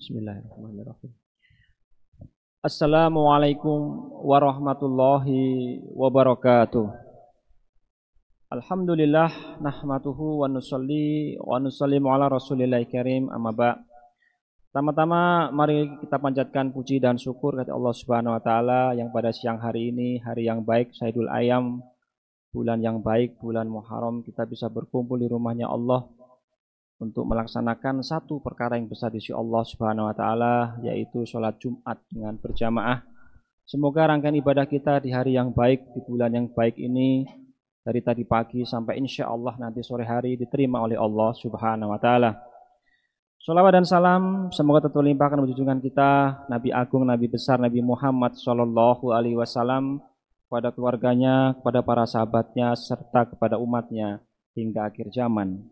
Bismillahirrahmanirrahim. Assalamualaikum warahmatullahi wabarakatuh. Alhamdulillah nahmaduhu wa nusalli wa nusallimu ala rasulillahi karim amma ba'. Pertama-tama mari kita panjatkan puji dan syukur kepada Allah Subhanahu wa taala yang pada siang hari ini, hari yang baik, Saidul Ayam, bulan yang baik, bulan Muharram, kita bisa berkumpul di rumahnya Allah untuk melaksanakan satu perkara yang besar di sisi Allah Subhanahu wa taala, yaitu sholat Jumat dengan berjamaah. Semoga rangkaian ibadah kita di hari yang baik, di bulan yang baik ini, dari tadi pagi sampai insya Allah nanti sore hari diterima oleh Allah Subhanahu wa taala. Sholawat dan salam semoga terlimpahkan junjungan kita Nabi Agung, Nabi besar, Nabi Muhammad Shallallahu Alaihi Wasallam, kepada keluarganya, kepada para sahabatnya, serta kepada umatnya hingga akhir zaman.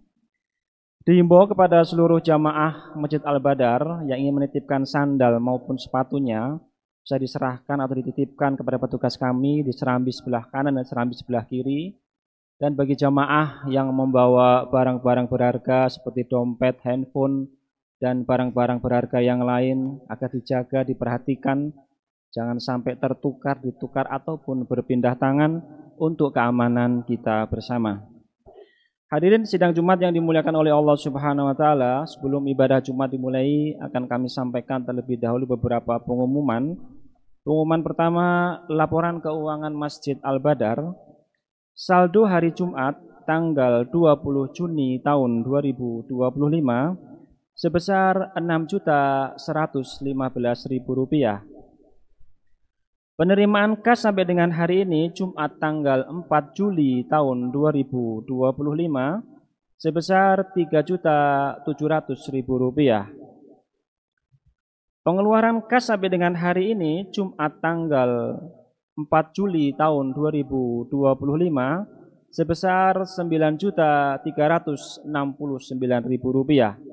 Dihimbau kepada seluruh jamaah Masjid Al-Badar yang ingin menitipkan sandal maupun sepatunya bisa diserahkan atau dititipkan kepada petugas kami di serambi sebelah kanan dan serambi sebelah kiri. Dan bagi jamaah yang membawa barang-barang berharga seperti dompet, handphone, dan barang-barang berharga yang lain agar dijaga, diperhatikan, jangan sampai tertukar, ditukar, ataupun berpindah tangan untuk keamanan kita bersama. Hadirin sidang Jumat yang dimuliakan oleh Allah Subhanahu wa taala, sebelum ibadah Jumat dimulai akan kami sampaikan terlebih dahulu beberapa pengumuman. Pengumuman pertama, laporan keuangan Masjid Al-Badar. Saldo hari Jumat tanggal 20 Juni tahun 2025 sebesar Rp6.115.000. Penerimaan kas sampai dengan hari ini Jumat tanggal 4 Juli tahun 2025 sebesar Rp3.700.000. Pengeluaran kas sampai dengan hari ini Jumat tanggal 4 Juli tahun 2025 sebesar Rp9.369.000.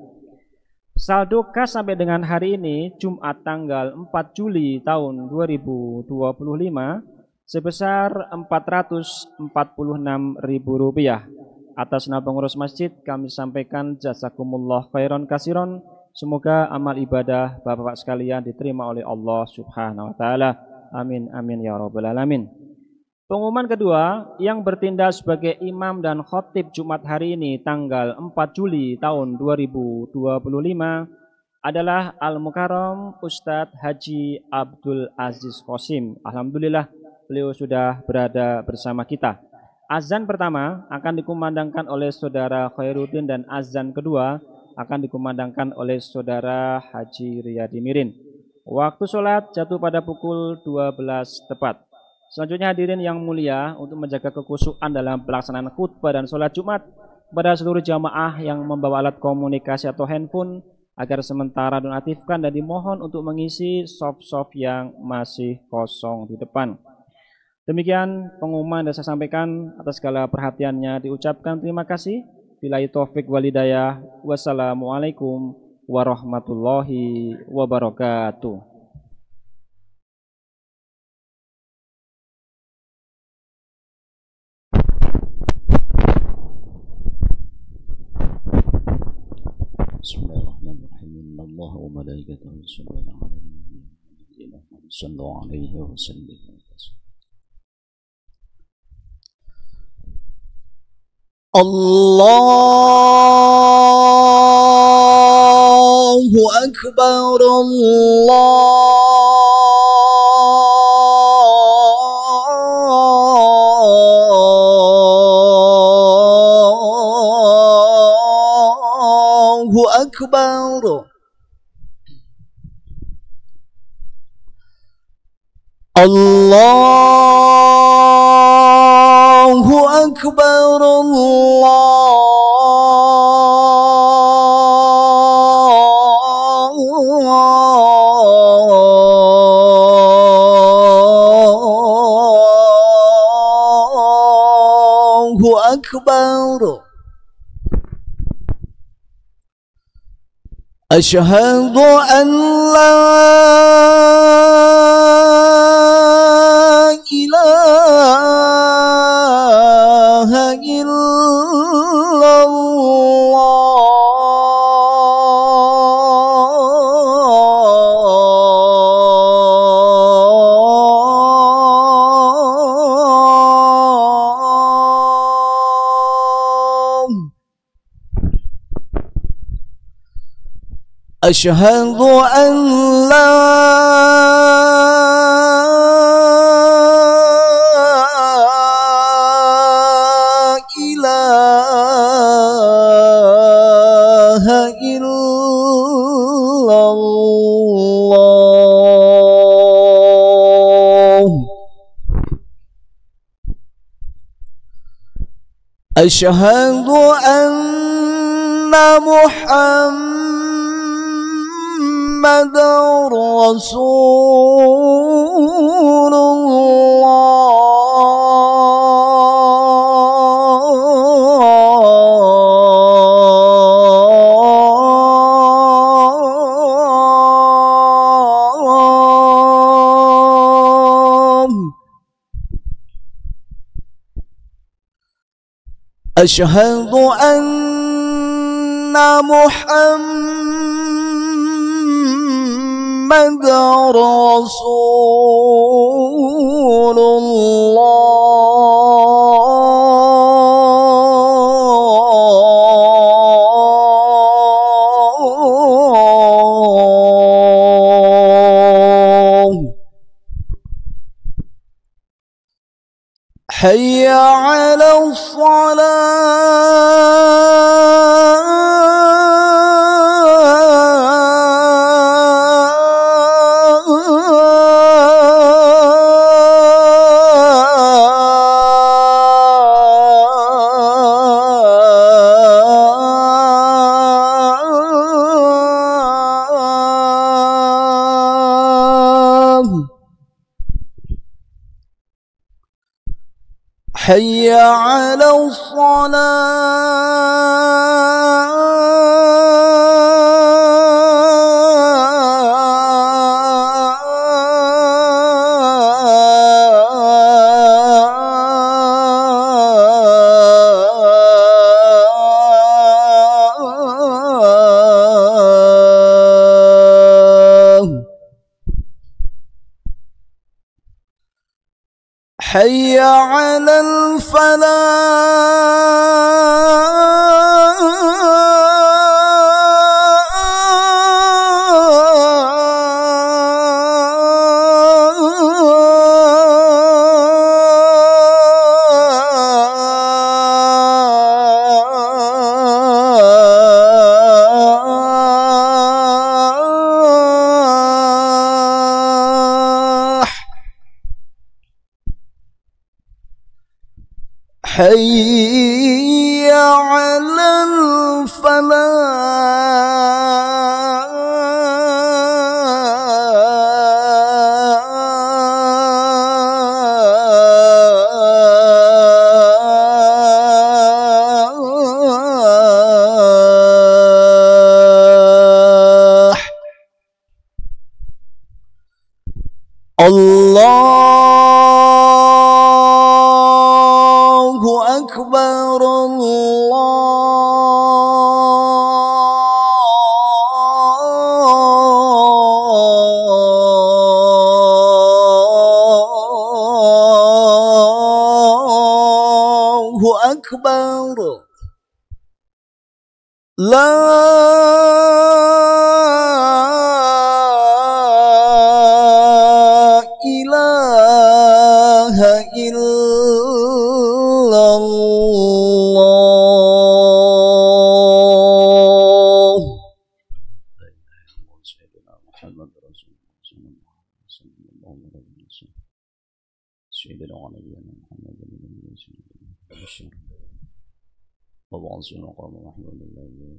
Saldo kas sampai dengan hari ini Jumat tanggal 4 Juli tahun 2025 sebesar Rp446.000. Atas nama pengurus masjid kami sampaikan jazakumullah khairan kasiron. Semoga amal ibadah Bapak-bapak sekalian diterima oleh Allah Subhanahu wa taala. Amin amin ya rabbal alamin. Pengumuman kedua, yang bertindak sebagai imam dan khotib Jumat hari ini tanggal 4 Juli tahun 2025 adalah Al-Mukarram Ustadz Haji Abdul Aziz Qasim. Alhamdulillah beliau sudah berada bersama kita. Azan pertama akan dikumandangkan oleh saudara Khairuddin dan azan kedua akan dikumandangkan oleh saudara Haji Riyadi Mirin. Waktu sholat jatuh pada pukul 12 tepat. Selanjutnya hadirin yang mulia, untuk menjaga kekhusyuan dalam pelaksanaan khutbah dan sholat Jumat kepada seluruh jamaah yang membawa alat komunikasi atau handphone agar sementara dinonaktifkan dan dimohon untuk mengisi soft-soft yang masih kosong di depan. Demikian pengumuman yang saya sampaikan, atas segala perhatiannya diucapkan terima kasih. Billahi taufik wal hidayah. Wassalamualaikum warahmatullahi wabarakatuh. Bismillahirrahmanirrahim. Innallaha wa malaikatahu yusholluna 'alan nabi. Sallu 'alaihi wa sallimu. Allahu akbar. Allahu akbar. Allahu akbar. Allahu akbar. أشهد أن لا إله أشهد أن لا إله إلا الله أشهد أن محمد رسول الله أشهد أن محمد رسول الله حي على الصلاة حي على الصلاة حي على الفلاح حي على الفلاح الله أكبر الله أكبر لا إله إلا الله سيدنا محمد رسول الله صلى الله عليه وسلم سيدنا ونبينا محمد بشر وبعض مقام محمد الله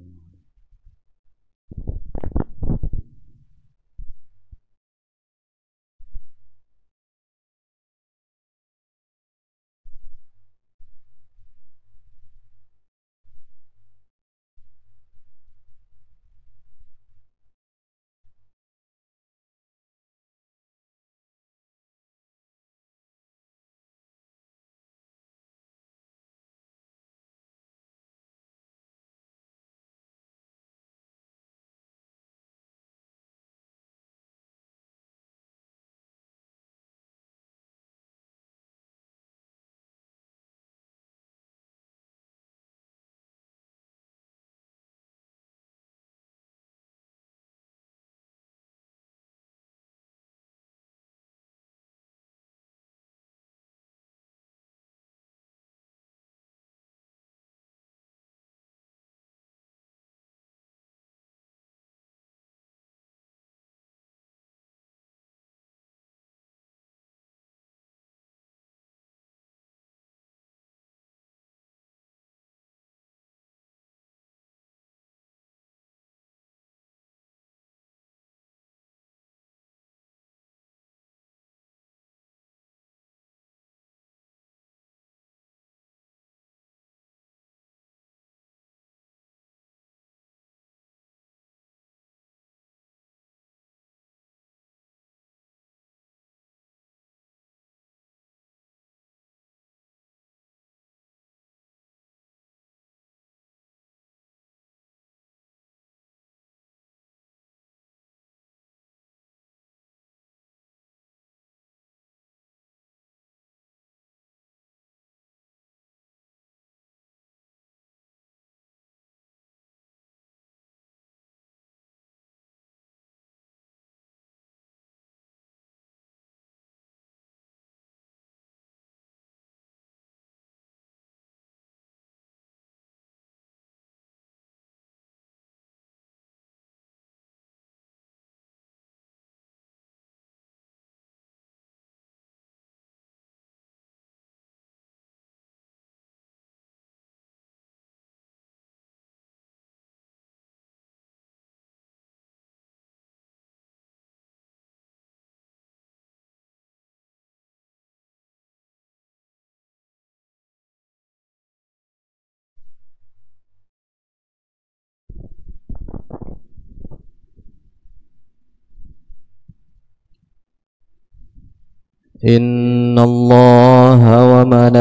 إن الله وملائكته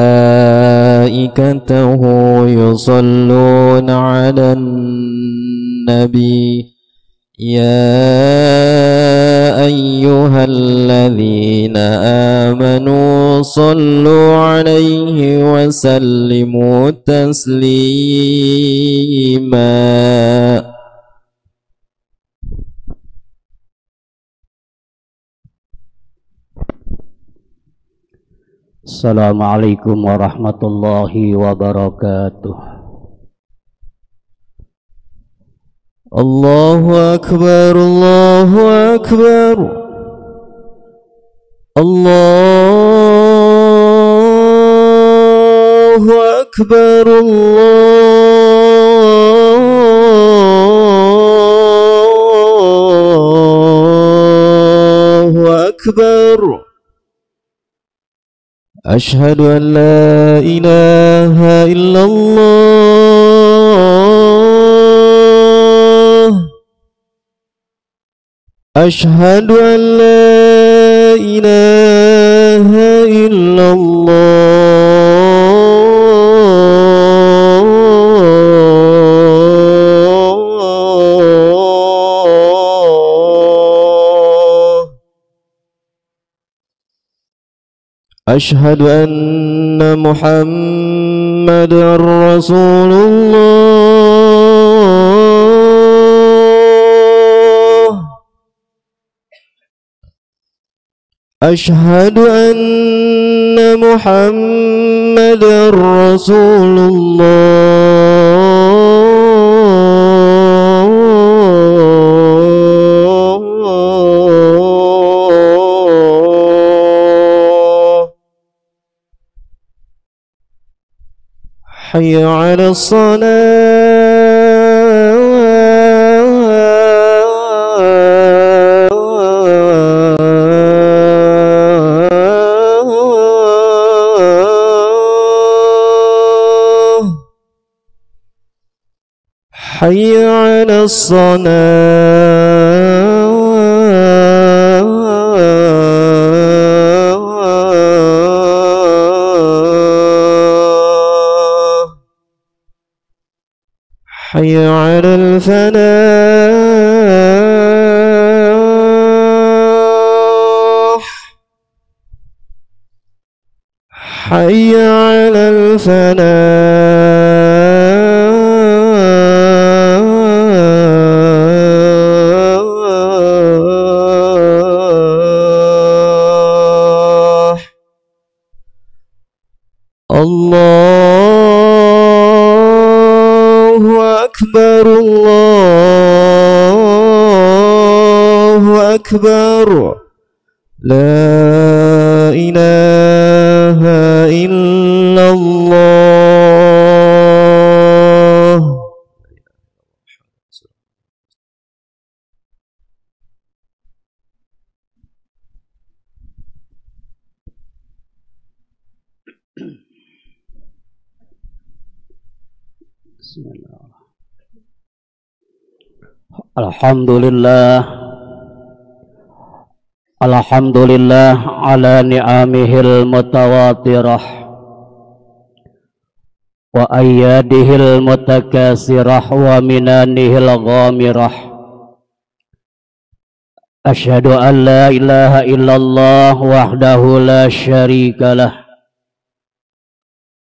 يصلون على النبي يا أيها الذين آمنوا صلوا عليه وسلموا تسليما. Assalamualaikum warahmatullahi wabarakatuh. Allahu Akbar, Allahu Akbar, Allahu Akbar, Allahu Akbar. أشهد أن لا إله إلا الله. أشهد أن لا إله إلا الله. أشهد أن محمدًا رسول الله. أشهد أن محمدًا رسول الله. حي على الصلاة. حي على الصلاة. حي على الفلاح. حي على الفلاح. الله أكبر، الله أكبر، لا إله إلا الله. Alhamdulillah, alhamdulillah ala ni'amihil mutawatirah wa ayyadihil mutakasirah wa minanihil ghamirah. Asyhadu an la ilaha illallah wahdahu la syarikalah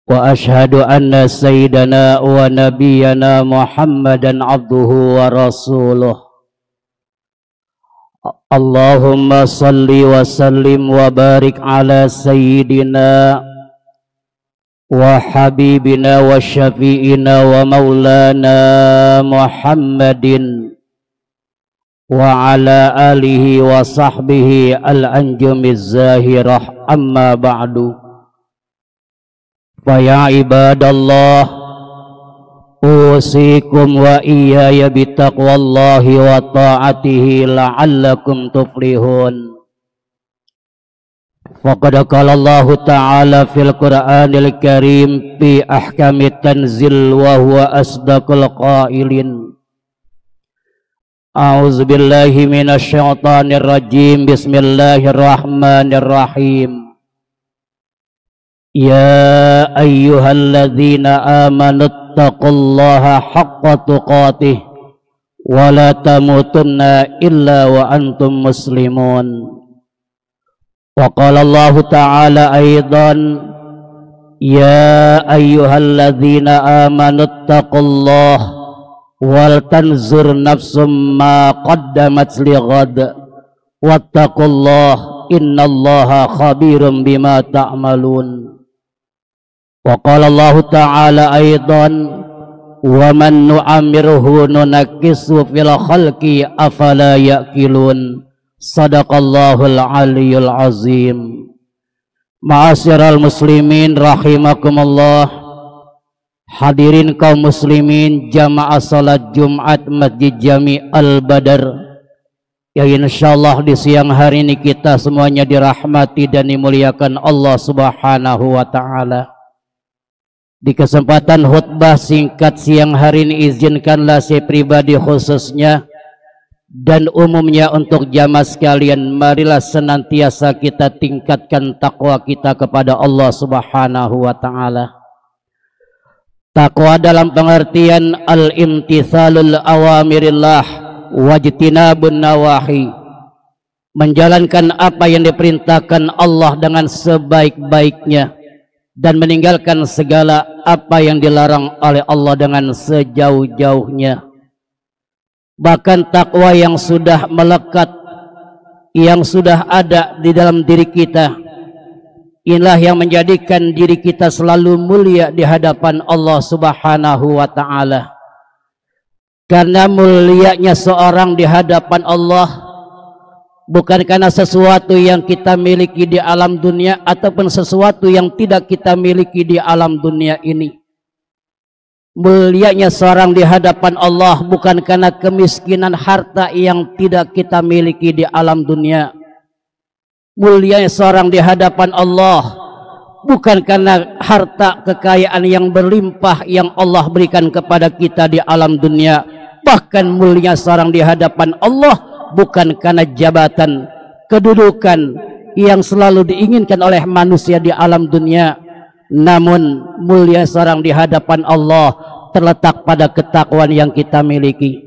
wa asyhadu anna sayyidana wa nabiyyana Muhammadan abduhu wa rasuluh. Allahumma salli wa sallim wa barik ala sayyidina wa habibina wa syafi'ina wa maulana Muhammadin wa ala alihi wa sahbihi al-anjumiz zahirah, amma ba'du. Fa ya ibadallah, usikum wa iyaya bitaqwallahi wa ta'atihi la'allakum tuflihun. Faqad qala Allah ta'ala fil Qur'anil Karim fi ahkamit tanzil wa huwa asdaqul qailin. A'udzu billahi minasy syaithanir rajim. Bismillahirrahmanirrahim. يا أيها الذين آمنوا اتقوا الله حق تقاته ولا تموتن إلا وأنتم مسلمون. وقال الله تعالى أيضا يا أيها الذين آمنوا اتقوا الله ولتنظر نفس ما قدمت لغد واتقوا الله إن الله خبير بما تعملون. وقال الله تعالى أيضا ومن نعمره ننكسه في الخلق أفلا يأكلون. Sadaqallahul aliyul azim. Ma'asyiral muslimin rahimakumullah. Hadirin kaum muslimin jamaah salat Jumat Masjid Jami Al-Badar, ya insyaallah di siang hari ini kita semuanya dirahmati dan dimuliakan Allah Subhanahu wa taala. Di kesempatan khutbah singkat siang hari ini, izinkanlah saya pribadi khususnya dan umumnya untuk jamaah sekalian, marilah senantiasa kita tingkatkan takwa kita kepada Allah Subhanahu wa taala. Takwa dalam pengertian al-imtithalul awamirillah wajtinabun nawahi, menjalankan apa yang diperintahkan Allah dengan sebaik-baiknya dan meninggalkan segala apa yang dilarang oleh Allah dengan sejauh-jauhnya. Bahkan takwa yang sudah melekat, yang sudah ada di dalam diri kita, inilah yang menjadikan diri kita selalu mulia di hadapan Allah Subhanahu wa taala. Karena mulianya seorang di hadapan Allah bukan karena sesuatu yang kita miliki di alam dunia ataupun sesuatu yang tidak kita miliki di alam dunia ini. Mulianya seorang di hadapan Allah bukan karena kemiskinan harta yang tidak kita miliki di alam dunia. Mulianya seorang di hadapan Allah bukan karena harta kekayaan yang berlimpah yang Allah berikan kepada kita di alam dunia. Bahkan mulia seorang di hadapan Allah bukan karena jabatan, kedudukan yang selalu diinginkan oleh manusia di alam dunia. Namun mulia seorang di hadapan Allah terletak pada ketakwaan yang kita miliki.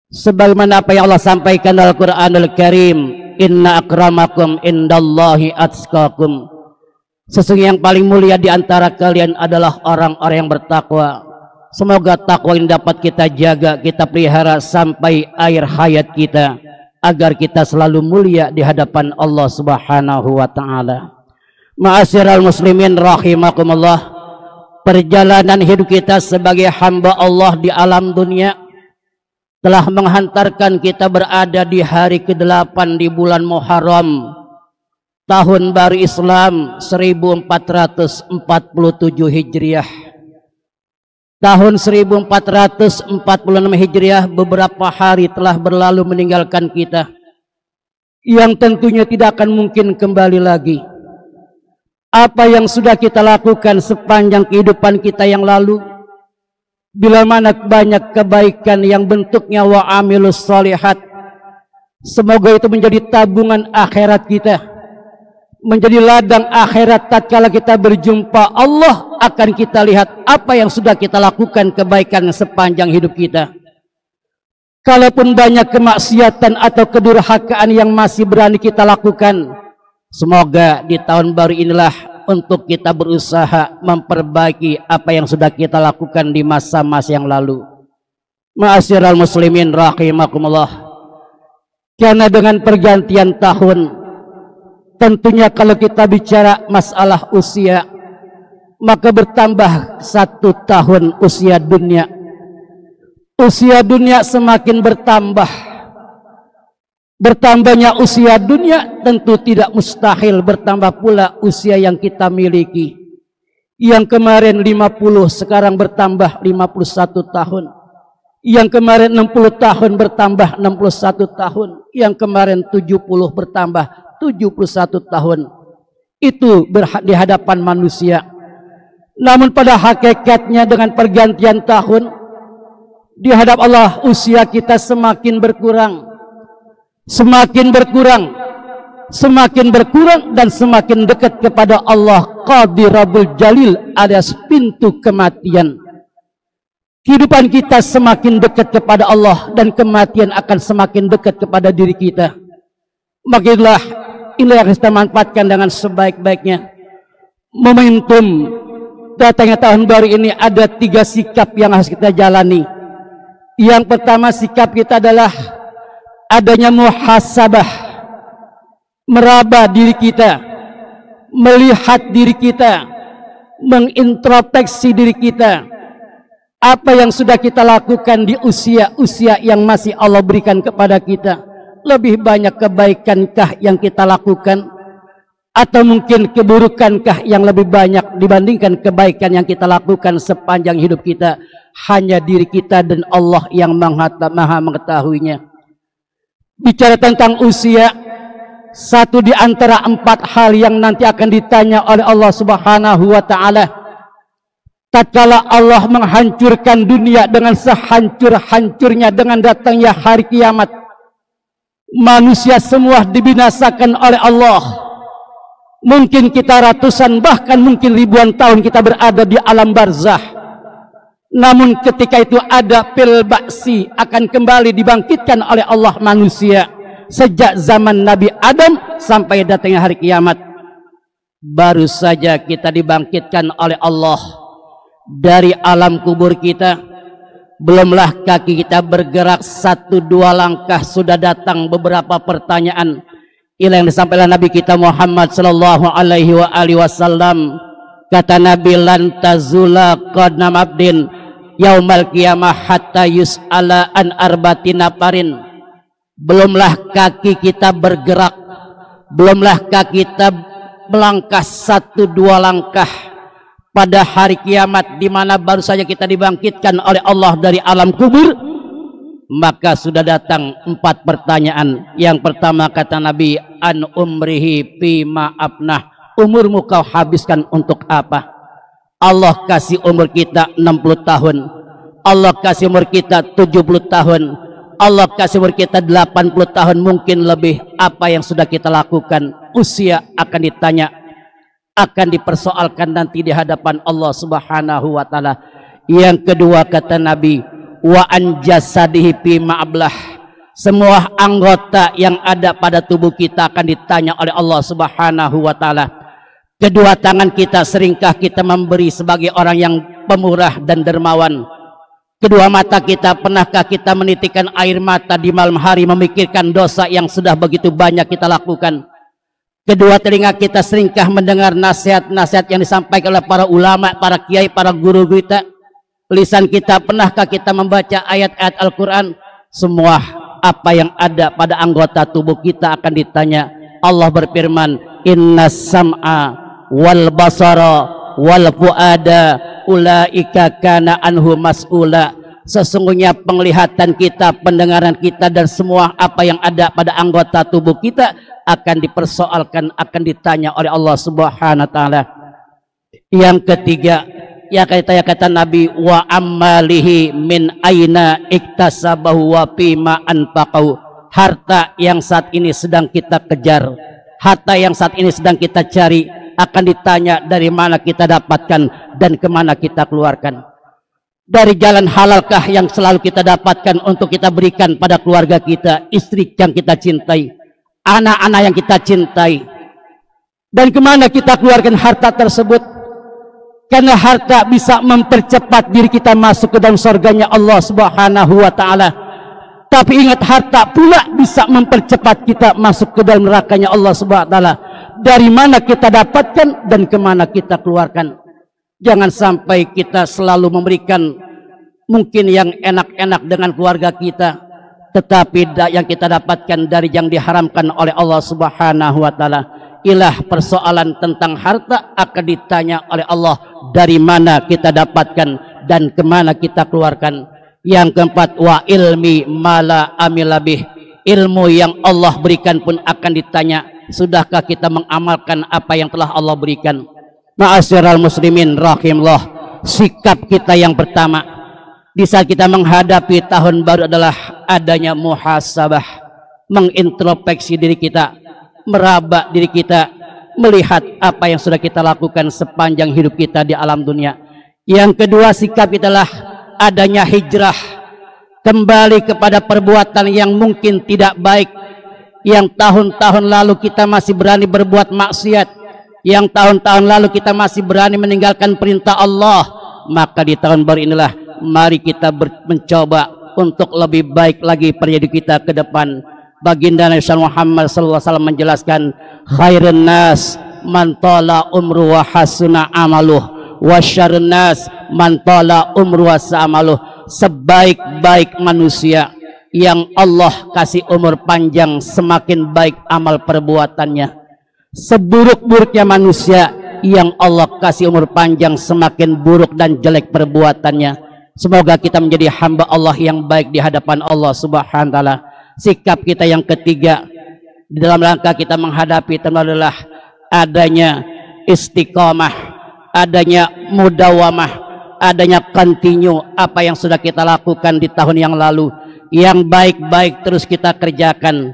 Sebagaimana apa yang Allah sampaikan dalam Al-Quranul Karim, inna akramakum indallahi atqakum. Sesungguhnya yang paling mulia di antara kalian adalah orang-orang yang bertakwa. Semoga takwa ini dapat kita jaga, kita pelihara sampai akhir hayat kita, agar kita selalu mulia di hadapan Allah Subhanahu wa taala. Ma'asyiral muslimin rahimakumullah, perjalanan hidup kita sebagai hamba Allah di alam dunia telah menghantarkan kita berada di hari ke-8 di bulan Muharram, tahun baru Islam 1447 Hijriah. Tahun 1446 Hijriah beberapa hari telah berlalu meninggalkan kita, yang tentunya tidak akan mungkin kembali lagi. Apa yang sudah kita lakukan sepanjang kehidupan kita yang lalu, bila mana banyak kebaikan yang bentuknya wa amilus sholihat, semoga itu menjadi tabungan akhirat kita, menjadi ladang akhirat tatkala kita berjumpa Allah, akan kita lihat apa yang sudah kita lakukan kebaikan sepanjang hidup kita. Kalaupun banyak kemaksiatan atau kedurhakaan yang masih berani kita lakukan, semoga di tahun baru inilah untuk kita berusaha memperbaiki apa yang sudah kita lakukan di masa-masa yang lalu. Ma'asyiral muslimin rahimakumullah, karena dengan pergantian tahun, tentunya kalau kita bicara masalah usia, maka bertambah 1 tahun usia dunia. Usia dunia semakin bertambah. Bertambahnya usia dunia tentu tidak mustahil bertambah pula usia yang kita miliki. Yang kemarin 50 sekarang bertambah 51 tahun. Yang kemarin 60 tahun bertambah 61 tahun. Yang kemarin 70 bertambah 71 tahun. Itu di hadapan manusia. Namun pada hakikatnya dengan pergantian tahun, di hadap Allah usia kita semakin berkurang. Semakin berkurang. semakin berkurang dan semakin dekat kepada Allah Qadirabul Jalil alias pintu kematian. Kehidupan kita semakin dekat kepada Allah dan kematian akan semakin dekat kepada diri kita. Makilah ini yang kita manfaatkan dengan sebaik-baiknya. Momentum datangnya tahun baru ini ada 3 sikap yang harus kita jalani. Yang pertama, sikap kita adalah adanya muhasabah, meraba diri kita, melihat diri kita, mengintrospeksi diri kita. Apa yang sudah kita lakukan di usia-usia yang masih Allah berikan kepada kita? Lebih banyak kebaikankah yang kita lakukan? Atau mungkin keburukankah yang lebih banyak dibandingkan kebaikan yang kita lakukan sepanjang hidup kita? Hanya diri kita dan Allah yang maha mengetahuinya. Bicara tentang usia, satu di antara 4 hal yang nanti akan ditanya oleh Allah Subhanahu wa ta'ala. Tatkala Allah menghancurkan dunia dengan sehancur-hancurnya dengan datangnya hari kiamat, manusia semua dibinasakan oleh Allah. Mungkin kita ratusan bahkan mungkin ribuan tahun kita berada di alam barzah. Namun ketika itu ada fil ba'si, akan kembali dibangkitkan oleh Allah manusia sejak zaman Nabi Adam sampai datangnya hari kiamat. Baru saja kita dibangkitkan oleh Allah dari alam kubur kita, belumlah kaki kita bergerak 1-2 langkah sudah datang beberapa pertanyaan. Inilah yang disampaikan Nabi kita Muhammad sallallahu alaihi wasallam. Kata Nabi, lan tazula qadam abdin yaumal qiyamah hatta yus'ala an arbatina parin. Belumlah kaki kita bergerak, belumlah kaki kita melangkah 1-2 langkah pada hari kiamat, di mana baru saja kita dibangkitkan oleh Allah dari alam kubur, maka sudah datang 4 pertanyaan. Yang pertama kata Nabi, an umrihi fima afnah, umurmu kau habiskan untuk apa? Allah kasih umur kita 60 tahun, Allah kasih umur kita 70 tahun, Allah kasih umur kita 80 tahun, mungkin lebih. Apa yang sudah kita lakukan? Usia akan ditanya, akan dipersoalkan nanti di hadapan Allah Subhanahu wa ta'ala. Yang kedua kata Nabi, wa an jasadihi fi ma'ablah, semua anggota yang ada pada tubuh kita akan ditanya oleh Allah Subhanahu wa ta'ala. Kedua tangan kita, seringkah kita memberi sebagai orang yang pemurah dan dermawan? Kedua mata kita, pernahkah kita menitikkan air mata di malam hari memikirkan dosa yang sudah begitu banyak kita lakukan? Kedua telinga kita, seringkah mendengar nasihat-nasihat yang disampaikan oleh para ulama, para kiai, para guru kita? Lisan kita, pernahkah kita membaca ayat-ayat Al-Quran? Semua apa yang ada pada anggota tubuh kita akan ditanya. Allah berfirman, inna sam'a wal basara wal fuada ulaika kana anhu mas'ula. Sesungguhnya penglihatan kita, pendengaran kita, dan semua apa yang ada pada anggota tubuh kita akan dipersoalkan, akan ditanya oleh Allah Subhanahu wa ta'ala. Yang ketiga, ya kata Nabi, wa ammalihi min aina iktasabahu wa fima anfaqahu, harta yang saat ini sedang kita kejar, harta yang saat ini sedang kita cari, akan ditanya dari mana kita dapatkan dan kemana kita keluarkan. Dari jalan halalkah yang selalu kita dapatkan untuk kita berikan pada keluarga kita, istri yang kita cintai, anak-anak yang kita cintai, dan kemana kita keluarkan harta tersebut? Karena harta bisa mempercepat diri kita masuk ke dalam surganya Allah Subhanahu wa ta'ala. Tapi ingat, harta pula bisa mempercepat kita masuk ke dalam nerakanya Allah Subhanahu wa ta'ala. Dari mana kita dapatkan dan kemana kita keluarkan? Jangan sampai kita selalu memberikan mungkin yang enak-enak dengan keluarga kita, tetapi yang kita dapatkan dari yang diharamkan oleh Allah Subhanahu wa ta'ala. Ilah persoalan tentang harta akan ditanya oleh Allah, dari mana kita dapatkan dan kemana kita keluarkan. Yang keempat, wa ilmi mala amilabih, ilmu yang Allah berikan pun akan ditanya, sudahkah kita mengamalkan apa yang telah Allah berikan? Ma'asyiral muslimin rahimullah, sikap kita yang pertama di saat kita menghadapi tahun baru adalah adanya muhasabah, mengintrospeksi diri kita, meraba diri kita, melihat apa yang sudah kita lakukan sepanjang hidup kita di alam dunia. Yang kedua, sikap kita adalah adanya hijrah, kembali kepada perbuatan yang mungkin tidak baik, yang tahun-tahun lalu kita masih berani berbuat maksiat, yang tahun-tahun lalu kita masih berani meninggalkan perintah Allah. Maka di tahun baru inilah mari kita mencoba untuk lebih baik lagi periode kita ke depan. Baginda Nabi Muhammad SAW menjelaskan, khairun nas man tala umru wa hasuna amaluh wa syarrun nas man tala umru wa sa'amaluh. Sebaik-baik manusia yang Allah kasih umur panjang, semakin baik amal perbuatannya. Seburuk-buruknya manusia yang Allah kasih umur panjang, semakin buruk dan jelek perbuatannya. Semoga kita menjadi hamba Allah yang baik di hadapan Allah Subhanahu wa taala. Sikap kita yang ketiga di dalam rangka kita menghadapi tahun adalah adanya istiqomah, adanya mudawamah, adanya continue apa yang sudah kita lakukan di tahun yang lalu. Yang baik-baik terus kita kerjakan,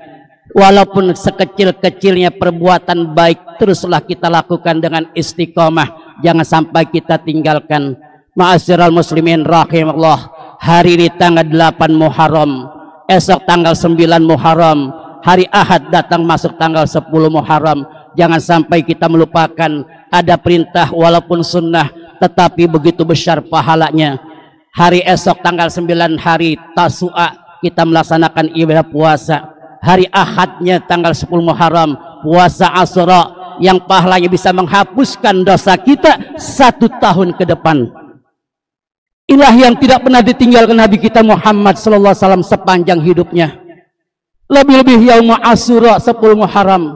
walaupun sekecil-kecilnya perbuatan baik teruslah kita lakukan dengan istiqomah, jangan sampai kita tinggalkan. Ma'asyiral muslimin rahimallah, hari ini tanggal 8 Muharram, esok tanggal 9 Muharram, hari Ahad datang masuk tanggal 10 Muharram. Jangan sampai kita melupakan ada perintah walaupun sunnah tetapi begitu besar pahalanya. Hari esok tanggal 9 hari Tasu'a kita melaksanakan ibadah puasa. Hari Ahadnya tanggal 10 Muharram puasa Asyura yang pahalanya bisa menghapuskan dosa kita 1 tahun ke depan. Inilah yang tidak pernah ditinggalkan Nabi kita Muhammad SAW sepanjang hidupnya. Lebih-lebih yaum Asyura 10 Muharram.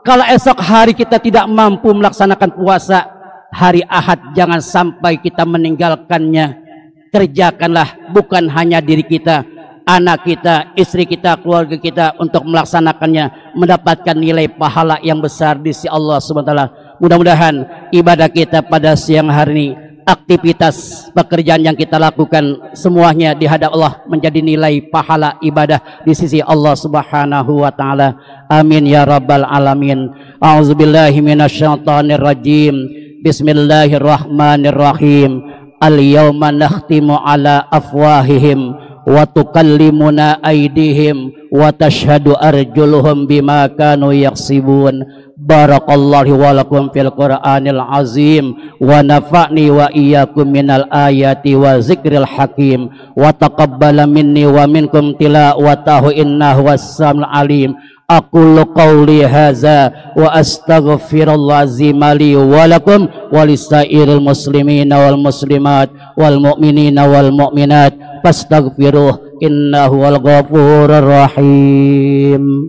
Kalau esok hari kita tidak mampu melaksanakan puasa, hari Ahad jangan sampai kita meninggalkannya. Kerjakanlah bukan hanya diri kita, anak kita, istri kita, keluarga kita untuk melaksanakannya, mendapatkan nilai pahala yang besar di sisi Allah Subhanahu wa taala. Mudah-mudahan ibadah kita pada siang hari ini, aktivitas pekerjaan yang kita lakukan semuanya di hadapan Allah menjadi nilai pahala ibadah di sisi Allah Subhanahu wa taala. Amin ya rabbal alamin. A'udzubillahi minasyaitonir rajim. Bismillahirrahmanirrahim. Al-yawma nakhtimu ala afwahihim wa tukallimuna aydihim wa tashhadu arjuluhum bima kanu yaksibun. Barakallahu wa lakum fil Qur'anil azim wa nafa'ni wa iyyakum minal ayati wa zikril hakim wa taqabbala minni wa minkum tilawatahu innahu was-sami'ul alim. Aqulu qawli hadza wa astaghfirullah azim li wa lakum wa lisairil muslimina wal muslimat wal mu'minina wal mu'minat fastaghfiruh innahu wal ghafurur rahim.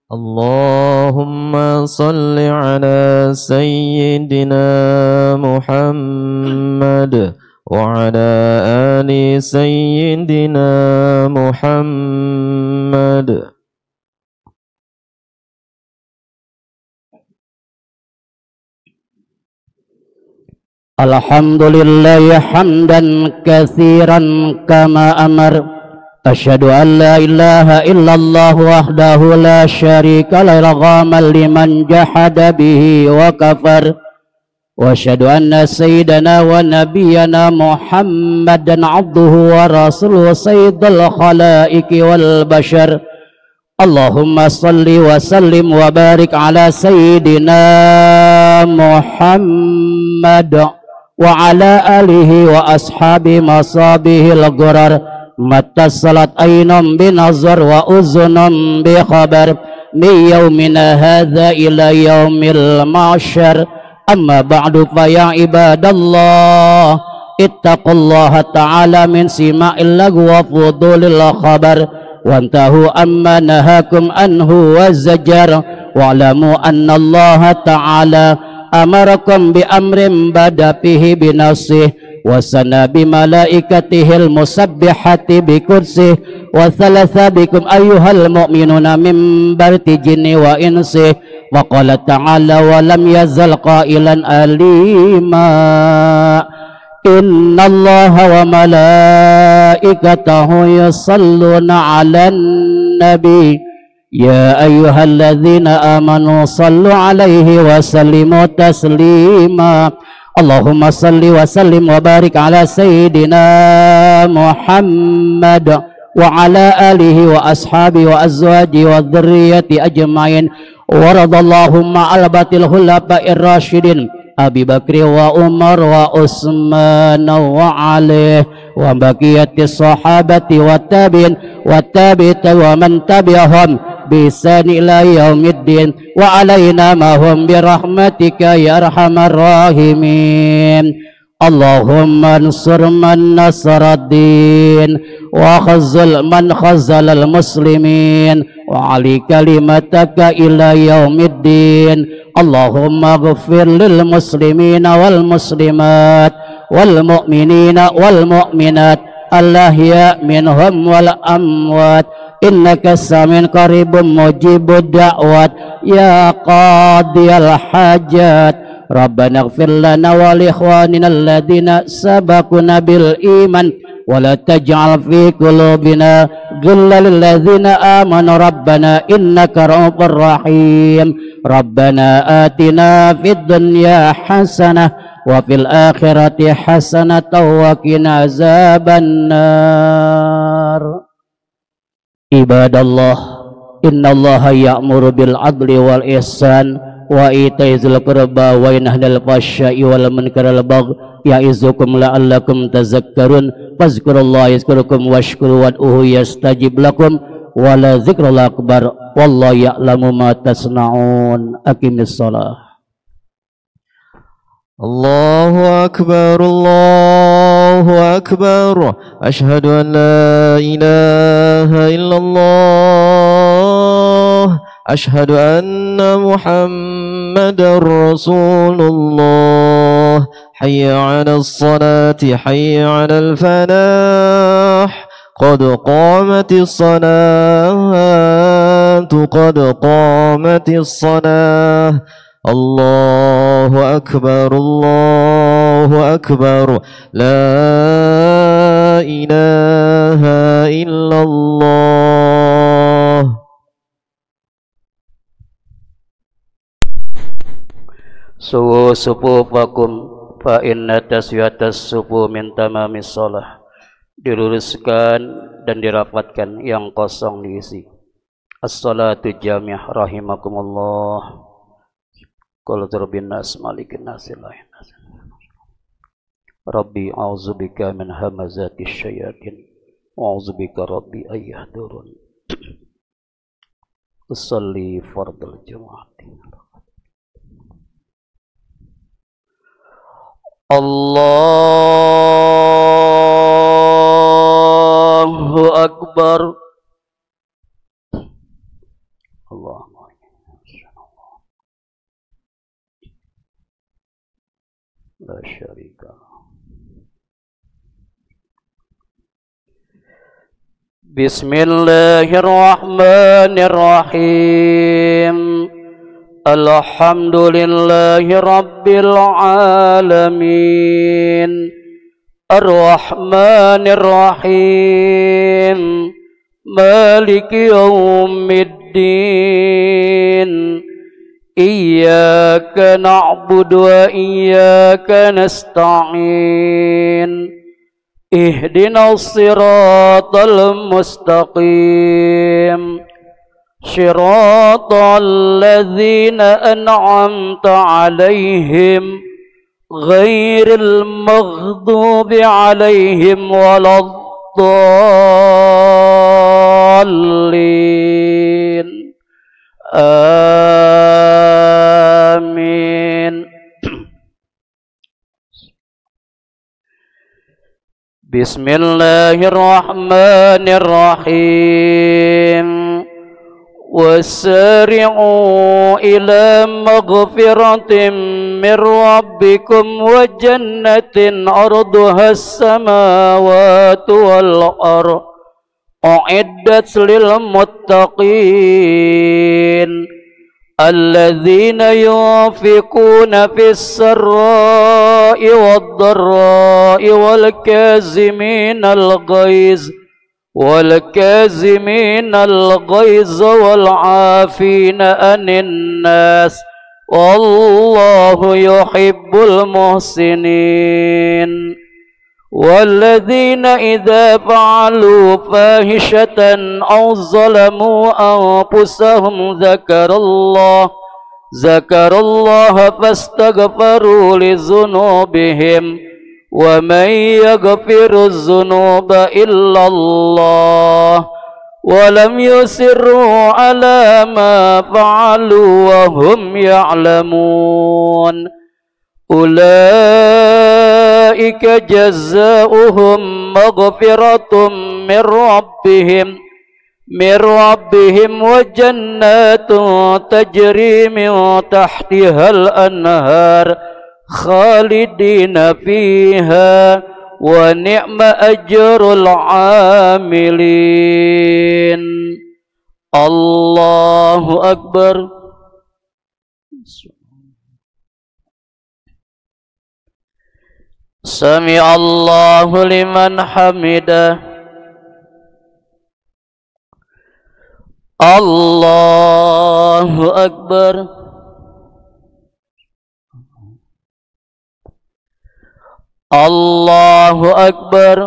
Allahumma salli ala sayyidina Muhammad wa ala ali sayyidina Muhammad. Alhamdulillah hamdan katsiran kama amar. Asyhadu an la ilaha illallah wahdahu la syarika la ghamal liman jahada bihi wa kafar. Wa asyhadu anna sayyidana wa nabiyyana Muhammadan abduhu wa rasuluhu sayyidul khalaiqi wal bashar. Allahumma salli wa sallim wa barik ala sayyidina Muhammad wa ala alihi wa ashabi masabihil ghurar. Mata salat ainam binazar wa uzunam bi khabar min yaumina hadza ila yaumil mahsyar. Amma ba'du fa ya ibadallah ittaqullaha ta'ala min sima'il lagwi wa fudulil khabar wantahu amma nahakum anhu wa zajar wa'lamu anna Allah ta'ala amarakum bi amrin bada fihi binasih wa sana bi malaikatihil musabbihati bi kursih wa thalatha bikum ayyuhal mu'minuna min barti jinni wa insih wa qala ta'ala wa lam yazal qailan alima inna allaha wa malaikatahu yusalluna 'alan nabi يا أيها الذين آمنوا صلوا عليه وسلموا تسليما اللهم صل وسلم وبارك على سيدنا محمد وعلى آله وأصحابه وأزواجه وذريته أجمعين ورضى اللهم على الخلفاء الراشدين أبي بكر وعمر وعثمان وعلي وبقية الصحابة والتابعين والتابعين ومن تبعهم بإحسان إلى يوم الدين وعلينا ما هم برحمتك يا أرحم الراحمين اللهم انصر من نصر الدين وخذل من خذل المسلمين وعلي كلمتك إلى يوم الدين اللهم اغفر للمسلمين والمسلمات والمؤمنين والمؤمنات الأحياء منهم والأموات إنك سميع قريب مجيب الدعوات يا قاضي الحاجات ربنا اغفر لنا ولإخواننا الذين سبقونا بالإيمان ولا تجعل في قلوبنا غلا للذين آمنوا ربنا إنك رؤوف رحيم ربنا آتنا في الدنيا حسنة وفي الآخرة حسنة وقنا عذاب النار عباد الله إن الله يأمر بالعدل والإحسان وإيتاء ذي القربى وينهى عن الفحشاء والمنكر والبغي يعظكم لعلكم تذكرون فاذكروا الله يذكركم واشكروه وادعوه يستجب لكم ولذكر الله أكبر والله يعلم ما تصنعون أقم الصلاة الله أكبر الله أكبر أشهد أن لا إله إلا الله أشهد أن محمد رسول الله حي على الصلاة حي على الفلاح قد قامت الصلاة قد قامت الصلاة الله أكبر الله أكبر لا إله إلا الله Suhu sufufakum fa inna taswiyatas sufu min tamamis shalah. Diluruskan dan dirapatkan yang kosong diisi. As-salatu jami'ah rahimakumullah. Qul rabbin nas malikin nas ilahin nas. Rabbi a'udzubika min hamazatis syayatin wa a'udzubika rabbi ayyahdurun. Usolli fardal jumu'ati. Allahu Akbar. Allahumma la syarika. Bismillahirrahmanirrahim. Alhamdulillahi Rabbil Alamin. Ar-Rahmanir Rahim. Maliki Yawmiddin. Iyyaka na'budu wa iyyaka nasta'in. Ihdinas siratal mustaqim. Shiratal ladzina an'amta 'alaihim ghairil maghdubi 'alaihim waladdallin. Amin. Bismillahirrahmanirrahim. وسارعوا إلى مغفرة من ربكم وجنة أرضها السماوات والأرض أعدت للمتقين الذين ينفقون في السراء والضراء والكاظمين الغيظ والكاظمين الغيظ والعافين عن الناس والله يحب المحسنين والذين إذا فعلوا فاحشة أو ظلموا أنفسهم ذكروا الله فاستغفروا لذنوبهم ومن يغفر الذنوب إلا الله ولم يصروا على ما فعلوا وهم يعلمون أولئك جزاؤهم مغفرة من ربهم وجنات تجري من تحتها الأنهار خالدين فيها ونعم أجر العاملين. الله أكبر. سمع الله لمن حمده. الله أكبر. الله أكبر.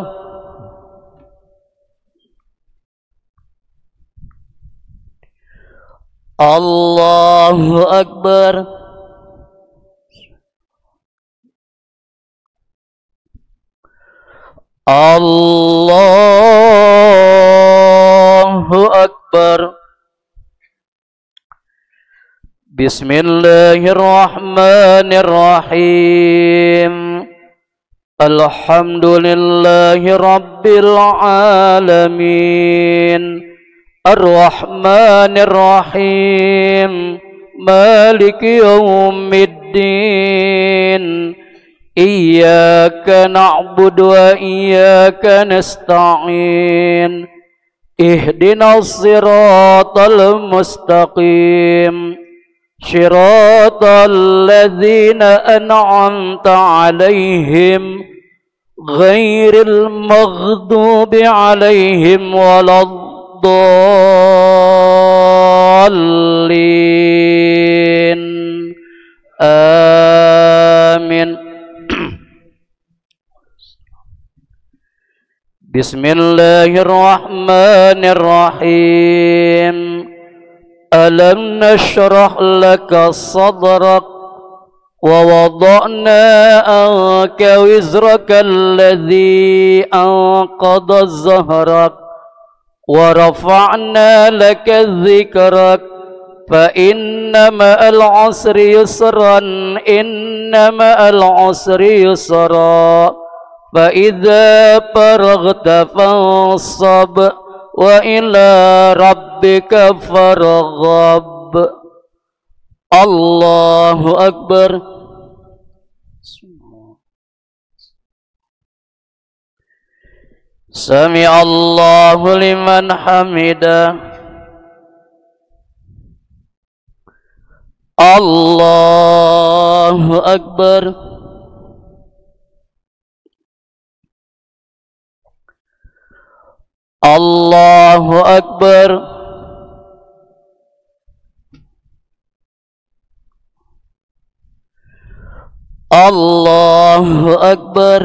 الله أكبر. الله أكبر. بسم الله الرحمن الرحيم. الحمد لله رب العالمين الرحمن الرحيم مالك يوم الدين إياك نعبد وإياك نستعين اهدنا الصراط المستقيم صراط الذين أنعمت عليهم غير المغضوب عليهم ولا الضالين آمين. بسم الله الرحمن الرحيم. ألم نشرح لك صدرك ووضعنا عنك وزرك الذي أنقض ظهرك ورفعنا لك ذكرك فإن مع العسر يسرا إن مع العسر يسرا فإذا فرغت فانصب وإلى ربك فارغب. الله أكبر. سمع الله لمن حمده. الله أكبر. الله أكبر. الله أكبر.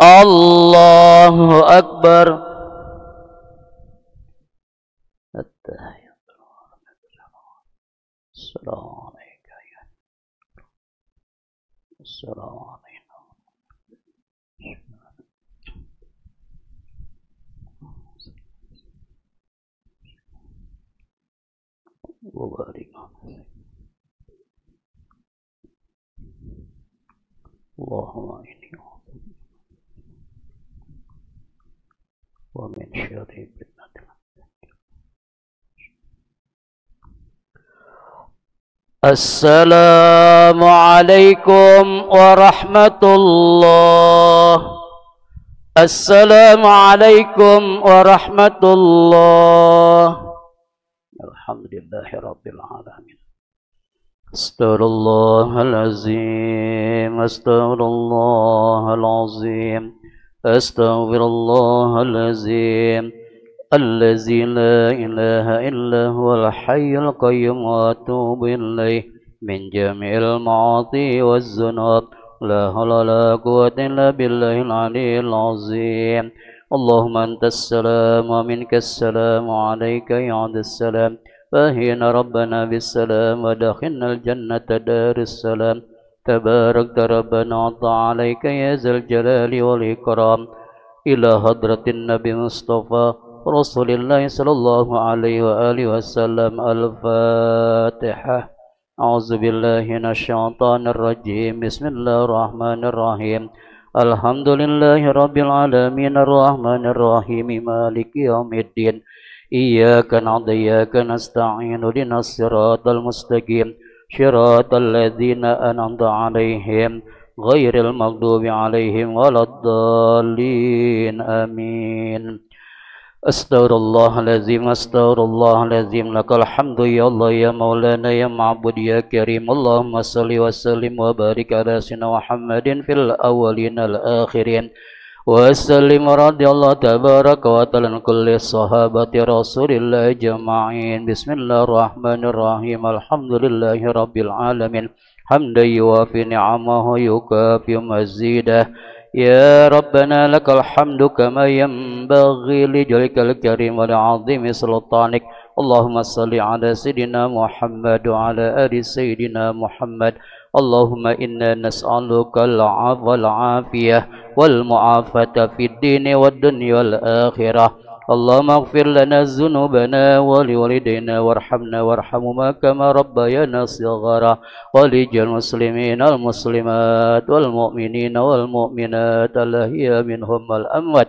الله أكبر. السلام عليك يا السلام علينا وبارك اللهم إني أعوذ ومن شر فتنة. السلام عليكم ورحمة الله. السلام عليكم ورحمة الله. الحمد لله رب العالمين. أستغفر الله العظيم أستغفر الله العظيم أستغفر الله العظيم الذي لا إله إلا هو الحي القيوم وأتوب إليه من جميع المعاصي والذنوب لا حول ولا قوة إلا بالله العلي العظيم اللهم أنت السلام ومنك السلام عليك يعد السلام فأحينا ربنا بالسلام ودخلنا الجنة دار السلام تبارك ربنا وتعالى عليك يا ذا الجلال والإكرام إلى حضرة النبي المصطفى رسول الله صلى الله عليه وآله وسلم الفاتحة أعوذ بالله من الشيطان الرجيم بسم الله الرحمن الرحيم الحمد لله رب العالمين الرحمن الرحيم مالك يوم الدين إياك نعبد وإياك نستعين اهدنا الصراط المستقيم صراط الذين أنعمت عليهم غير المغضوب عليهم ولا الضالين آمين أستغفر الله العظيم أستغفر الله العظيم لك الحمد يا الله يا مولانا يا معبود يا كريم اللهم صل وسلم وبارك على سيدنا محمد في الأولين الآخرين وسلم رضي الله تبارك وتعالى عن كل صحابة رسول الله أجمعين بسم الله الرحمن الرحيم الحمد لله رب العالمين حمدا يوافي نعمه يكافئ مزيده يا ربنا لك الحمد كما ينبغي لجلالك الكريم ولعظيم سلطانك اللهم صل على سيدنا محمد وعلى آل سيدنا محمد اللهم إنا نسألك العفو والعافية والمعافاة في الدين والدنيا والآخرة اللهم اغفر لنا ذنوبنا ولوالدينا وارحمنا وارحمهما كما ربيانا صغارا ولجميع المسلمين والمسلمات والمؤمنين والمؤمنات الأحياء منهم والأموات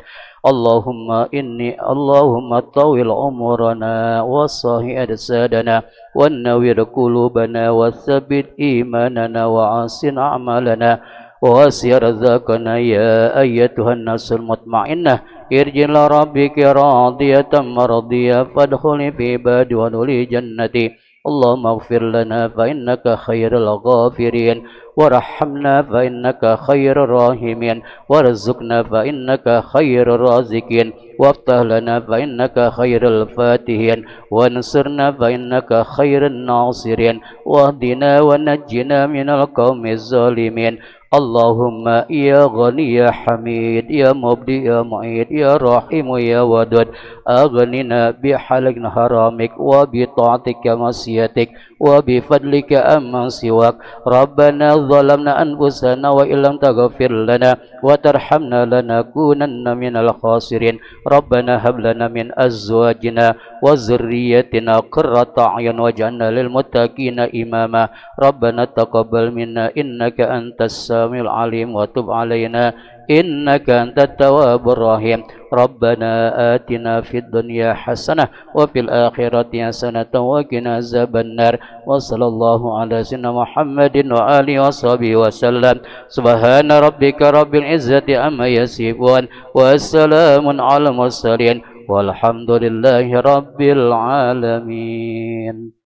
اللهم طول عمرنا وصحح أجسادنا ونور قلوبنا وثبت إيماننا وحسن أعمالنا ووسع رزقنا يا أيتها النفس المطمئنة ارجع إلى ربك راضية مرضية فادخلي في عبادي وادخلي جنتي اللهم اغفر لنا فإنك خير الغافرين وارحمنا فإنك خير الراحمين وارزقنا فإنك خير الرازقين وافتح لنا فإنك خير الفاتحين وانصرنا فإنك خير الناصرين واهدنا ونجنا من القوم الظالمين اللهم يا غني يا حميد يا مبدي يا معيد يا رحيم يا ودود أغننا بحلق حرامك وبطاعتك مسيتك وبفضلك أمن سواك ربنا ظلمنا أنفسنا وإن لم تغفر لنا وترحمنا لنكونن من الخاسرين ربنا هب لنا من أزواجنا وذريتنا قرة أعين واجعلنا للمتقين إماما ربنا تقبل منا إنك أنت السميع العليم وتب علينا إنك أنت التواب الرحيم ربنا آتنا في الدنيا حسنة وفي الآخرة حسنة وقنا عذاب النار وصلى الله على سيدنا محمد وآله وصحبه وسلم سبحان ربك رب العزة عما يصفون والسلام على المرسلين والحمد لله رب العالمين.